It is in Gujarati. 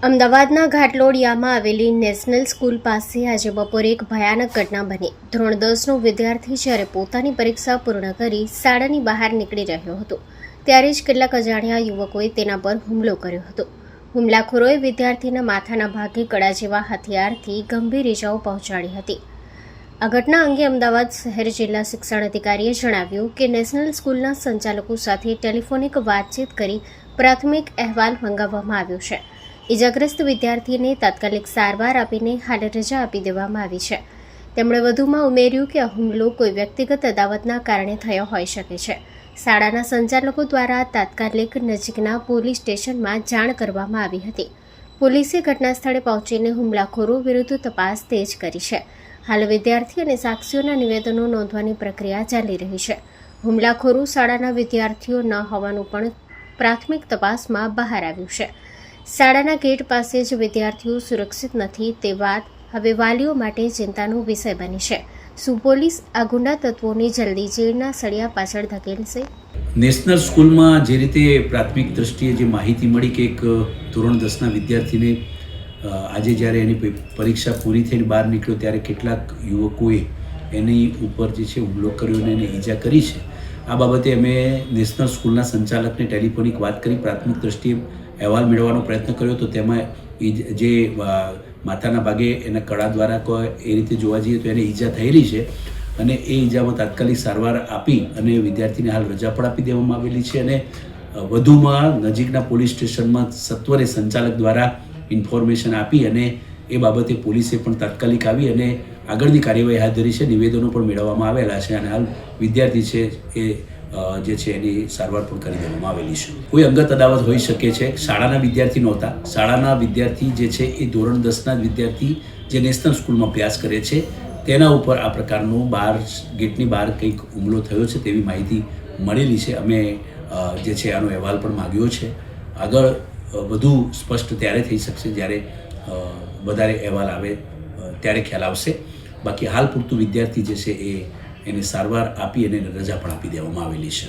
અમદાવાદના ઘાટલોડિયામાં આવેલી નેશનલ સ્કૂલ પાસે આજે બપોરે એક ભયાનક ઘટના બની। ધોરણ 10નો વિદ્યાર્થી જ્યારે પોતાની પરીક્ષા પૂર્ણ કરી શાળાની બહાર નીકળી રહ્યો હતો ત્યારે જ કેટલાક અજાણ્યા યુવકોએ તેના પર હુમલો કર્યો હતો। હુમલાખોરોએ વિદ્યાર્થીના માથાના ભાગે કડા જેવા હથિયારથી ગંભીર ઇજાઓ પહોંચાડી હતી। આ ઘટના અંગે અમદાવાદ શહેર જિલ્લા શિક્ષણ અધિકારીએ જણાવ્યું કે નેશનલ સ્કૂલના સંચાલકો સાથે ટેલિફોનિક વાતચીત કરી પ્રાથમિક અહેવાલ મંગાવવામાં આવ્યો છે। ઇજાગ્રસ્ત વિદ્યાર્થીને તાત્કાલિક સારવાર આપીને હાલ રજા આપી દેવામાં આવી છે। તેમણે વધુમાં ઉમેર્યું કે આ હુમલો કોઈ વ્યક્તિગત અદાવતના કારણે થયો હોઈ શકે છે। શાળાના સંચાલકો દ્વારા તાત્કાલિક નજીકના પોલીસ સ્ટેશનમાં જાણ કરવામાં આવી હતી। પોલીસે ઘટના સ્થળે પહોંચીને હુમલાખોરો વિરુદ્ધ તપાસ તેજ કરી છે। હાલ વિદ્યાર્થી અને સાક્ષીઓના નિવેદનો નોંધવાની પ્રક્રિયા ચાલી રહી છે। હુમલાખોરો શાળાના વિદ્યાર્થીઓ ન હોવાનું પણ પ્રાથમિક તપાસમાં બહાર આવ્યું છે। શાળાના ગેટ પાસે જ વિદ્યાર્થીઓ સુરક્ષિત નથી તે વાત હવે વાલીઓ માટે ચિંતાનો વિષય બની છે। શું પોલીસ આ ગુંડા તત્વોની જલ્દી જેલના સળિયા પાછળ ધકેલશે? નેશનલ સ્કૂલમાં જે રીતે પ્રાથમિક દ્રષ્ટિએ જે માહિતી મળી કે એક ધોરણ 10ના વિદ્યાર્થીને આજે જ્યારે એની પરીક્ષા પૂરી થઈને બહાર નીકળ્યો ત્યારે કેટલાક યુવકોએ એની ઉપર જે છે હુમલો કર્યો અને એને ઈજા કરી છે। આ બાબતે અમે નેશનલ સ્કૂલના સંચાલકને ટેલિફોનિક વાત કરી પ્રાથમિક દ્રષ્ટિએ અહેવાલ મેળવવાનો પ્રયત્ન કર્યો તો તેમાં જે માથાના ભાગે એના કડા દ્વારા એ રીતે જોવા જઈએ તો એને ઈજા થયેલી છે અને એ ઈજામાં તાત્કાલિક સારવાર આપી અને વિદ્યાર્થીને હાલ રજા પણ આપી દેવામાં આવેલી છે અને વધુમાં નજીકના પોલીસ સ્ટેશનમાં સત્વરે સંચાલક દ્વારા ઇન્ફોર્મેશન આપી અને એ બાબતે પોલીસે પણ તાત્કાલિક આવી અને આગળની કાર્યવાહી હાથ ધરી છે। નિવેદનો પણ મેળવવામાં આવેલા છે અને હાલ વિદ્યાર્થી છે એ જે છે એની સારવાર પણ કરી દેવામાં આવેલી છે। કોઈ અંગત અદાવત હોઈ શકે છે। શાળાના વિદ્યાર્થી નહોતા। શાળાના વિદ્યાર્થી જે છે એ ધોરણ 10ના વિદ્યાર્થી જે નેશનલ સ્કૂલમાં અભ્યાસ કરે છે તેના ઉપર આ પ્રકારનો ગેટની બહાર કંઈક હુમલો થયો છે તેવી માહિતી મળેલી છે। અમે જે છે આનો અહેવાલ પણ માગ્યો છે। આગળ વધુ સ્પષ્ટ ત્યારે થઈ શકશે જ્યારે વધારે અહેવાલ આવે ત્યારે ખ્યાલ આવશે। બાકી હાલ પૂરતું વિદ્યાર્થી જે છે એને સારવાર આપી અને રજા પણ આપી દેવામાં આવેલી છે।